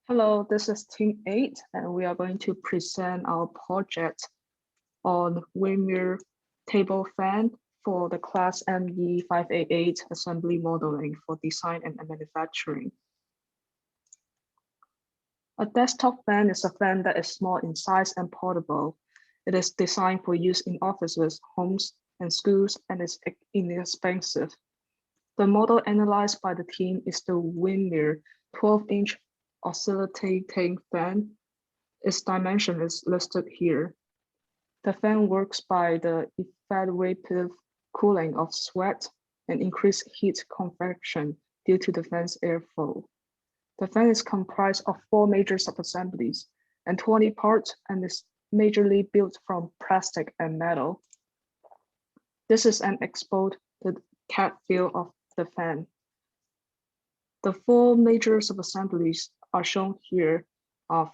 Hello, this is Team 8, and we are going to present our project on windmill table fan for the class me588 assembly modeling for design and manufacturing. A desktop fan is a fan that is small in size and portable. It is designed for use in offices, homes, and schools, and is inexpensive. The model analyzed by the team is the windmill 12-inch oscillating fan. Its dimension is listed here. The fan works by the evaporative cooling of sweat and increased heat convection due to the fan's airflow. The fan is comprised of 4 major subassemblies and 20 parts and is majorly built from plastic and metal. This is an exposed CAD view of the fan. The 4 major subassemblies are shown here.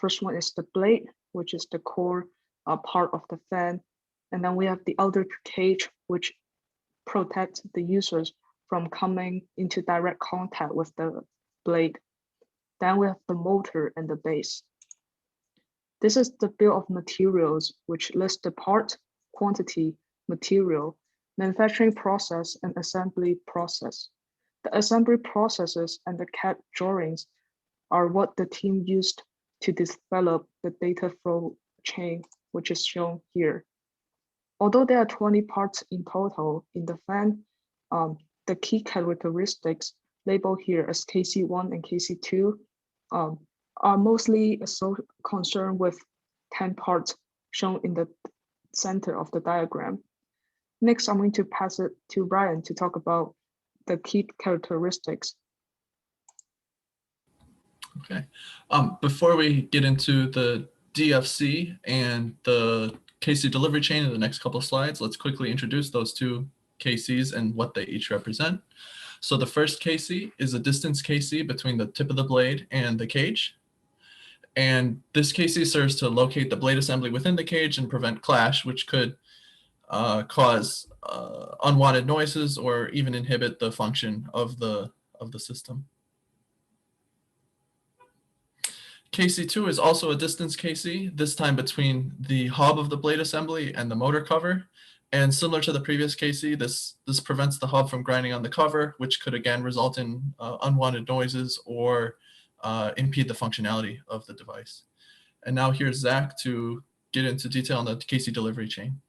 First one is the blade, which is the core part of the fan. And then we have the outer cage, which protects the users from coming into direct contact with the blade. Then we have the motor and the base. This is the bill of materials, which lists the part, quantity, material, manufacturing process, and assembly process. The assembly processes and the CAD drawings are what the team used to develop the data flow chain, which is shown here. Although there are 20 parts in total in the fan, the key characteristics labeled here as KC1 and KC2 are mostly concerned with 10 parts shown in the center of the diagram. Next, I'm going to pass it to Ryan to talk about the key characteristics. Okay. Before we get into the DFC and the KC delivery chain in the next couple of slides, let's quickly introduce those 2 KCs and what they each represent. So the first KC is a distance KC between the tip of the blade and the cage. And this KC serves to locate the blade assembly within the cage and prevent clash, which could cause unwanted noises or even inhibit the function of the system. KC2 is also a distance KC, this time between the hub of the blade assembly and the motor cover. And similar to the previous KC, this prevents the hub from grinding on the cover, which could again result in unwanted noises or impede the functionality of the device. And now here's Zach to get into detail on the KC delivery chain.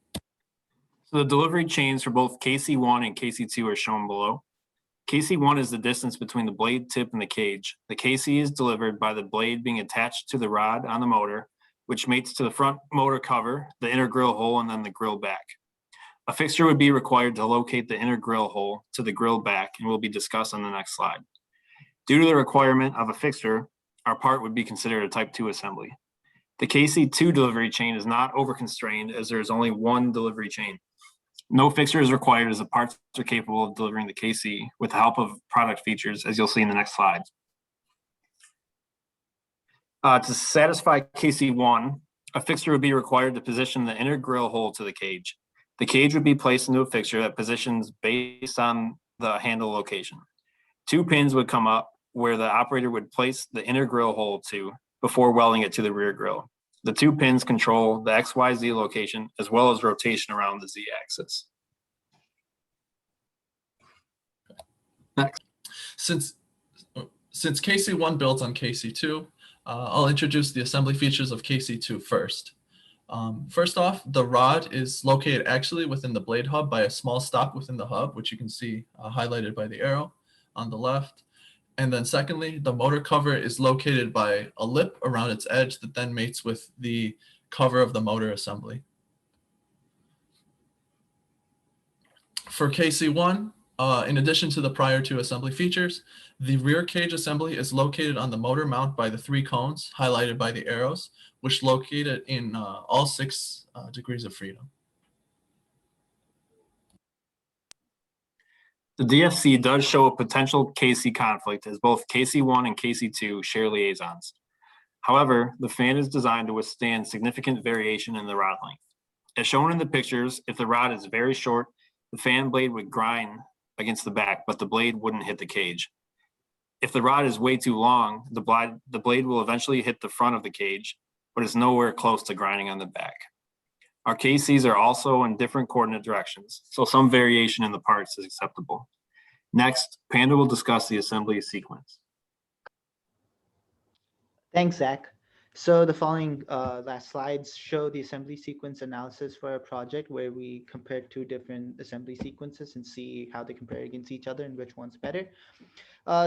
So the delivery chains for both KC1 and KC2 are shown below. KC1 is the distance between the blade tip and the cage. The KC is delivered by the blade being attached to the rod on the motor, which mates to the front motor cover, the inner grill hole, and then the grill back. A fixture would be required to locate the inner grill hole to the grill back and will be discussed on the next slide. Due to the requirement of a fixture, our part would be considered a type 2 assembly. The KC2 delivery chain is not over-constrained as there is only 1 delivery chain. No fixture is required as the parts are capable of delivering the KC with the help of product features, as you'll see in the next slide. To satisfy KC1, a fixture would be required to position the inner grill hole to the cage. The cage would be placed into a fixture that positions based on the handle location. 2 pins would come up where the operator would place the inner grill hole to before welding it to the rear grill. The 2 pins control the XYZ location as well as rotation around the Z axis. Next. Since KC1 builds on KC2, I'll introduce the assembly features of KC2 first. First off, the rod is located actually within the blade hub by a small stop within the hub, which you can see highlighted by the arrow on the left. And then secondly, the motor cover is located by a lip around its edge that then mates with the cover of the motor assembly. For KC1, in addition to the prior 2 assembly features, the rear cage assembly is located on the motor mount by the 3 cones highlighted by the arrows, which located in all 6 degrees of freedom. The DFC does show a potential KC conflict as both KC1 and KC2 share liaisons. However, the fan is designed to withstand significant variation in the rod length. As shown in the pictures, if the rod is very short, the fan blade would grind against the back, but the blade wouldn't hit the cage. If the rod is way too long, the blade will eventually hit the front of the cage, but it's nowhere close to grinding on the back. Our KCs are also in different coordinate directions, so some variation in the parts is acceptable. Next, Panda will discuss the assembly sequence. Thanks, Zach. So the following last slides show the assembly sequence analysis for a project where we compare two different assembly sequences and see how they compare against each other and which one's better.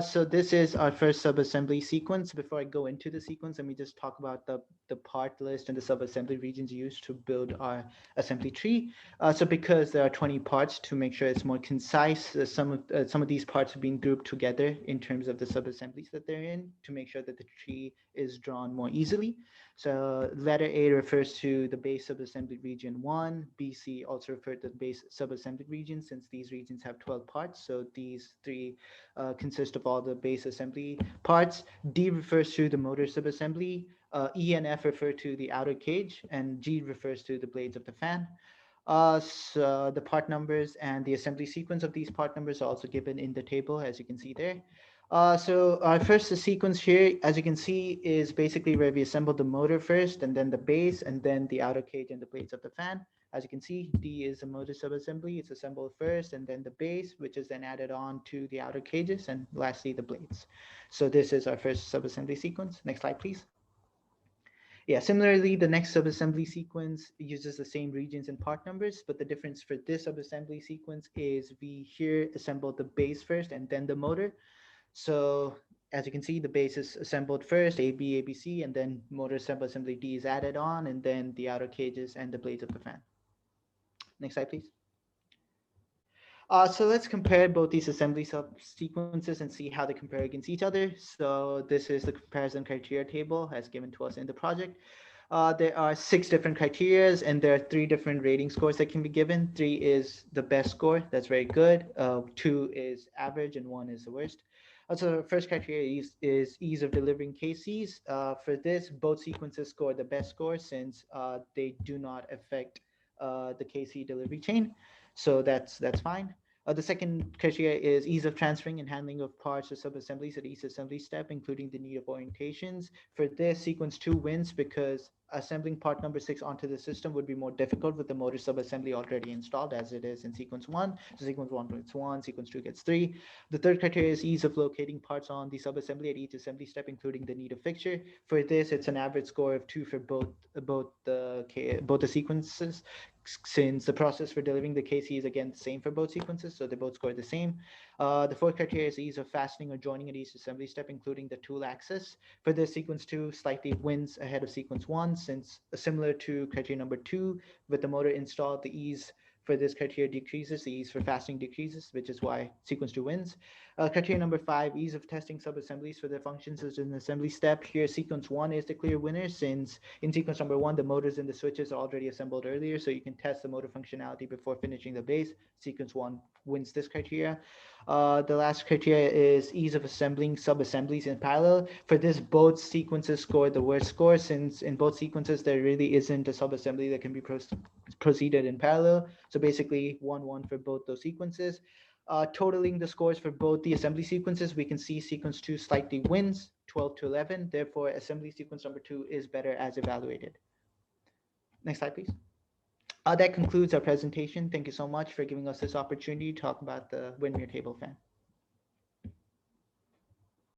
So this is our first subassembly sequence. Before I go into the sequence, let me just talk about the part list and the subassembly regions used to build our assembly tree. So because there are 20 parts, to make sure it's more concise, some of these parts are being grouped together in terms of the subassemblies that they're in to make sure that the tree is drawn more easily. So letter A refers to the base subassembly region 1. BC also referred to the base subassembly region since these regions have 12 parts. So these three consist of all the base assembly parts. D refers to the motor subassembly. E and F refer to the outer cage, and G refers to the blades of the fan. So the part numbers and the assembly sequence of these part numbers are also given in the table, as you can see there. So our first sequence here, as you can see, is basically where we assemble the motor first, and then the base, and then the outer cage and the blades of the fan. As you can see, D is the motor subassembly. It's assembled first, and then the base, which is then added on to the outer cages, and lastly, the blades. So this is our first subassembly sequence. Next slide, please. Yeah, similarly, the next subassembly sequence uses the same regions and part numbers, but the difference for this subassembly sequence is we here assemble the base first and then the motor. So as you can see, the base is assembled first, A, B, A, B, C, and then motor subassembly D is added on, and then the outer cages and the blades of the fan. Next slide, please. So let's compare both these assembly subsequences and see how they compare against each other. So this is the comparison criteria table as given to us in the project. There are 6 different criteria, and there are 3 different rating scores that can be given. 3 is the best score, that's very good. 2 is average, and 1 is the worst. So the first criteria is ease of delivering KCs. For this, both sequences score the best score since they do not affect the KC delivery chain. So that's fine. The second criteria is ease of transferring and handling of parts or subassemblies at each assembly step, including the need of orientations. For this, sequence 2 wins because assembling part number 6 onto the system would be more difficult with the motor subassembly already installed as it is in sequence 1. So sequence 1 gets 1, sequence 2 gets 3. The third criteria is ease of locating parts on the subassembly at each assembly step, including the need of fixture. For this, it's an average score of 2 for both the sequences, since the process for delivering the KC is again the same for both sequences, so they both score the same. The fourth criteria is ease of fastening or joining at each assembly step, including the tool access. For this, sequence 2 slightly wins ahead of sequence 1, since similar to criteria number 2, with the motor installed, the ease for this criteria decreases, the ease for fastening decreases, which is why sequence 2 wins. Criteria number 5, ease of testing subassemblies for their functions as an assembly step. Here, sequence 1 is the clear winner, since in sequence number 1, the motors and the switches are already assembled earlier, so you can test the motor functionality before finishing the base. Sequence 1 wins this criteria. The last criteria is ease of assembling subassemblies in parallel. For this, both sequences scored the worst score, since in both sequences there really isn't a subassembly that can be proceeded in parallel. So basically 1-1 for both those sequences. Totaling the scores for both the assembly sequences, we can see sequence 2 slightly wins, 12-11. Therefore, assembly sequence number 2 is better as evaluated. Next slide, please. That concludes our presentation. Thank you so much for giving us this opportunity to talk about the Windmere table fan.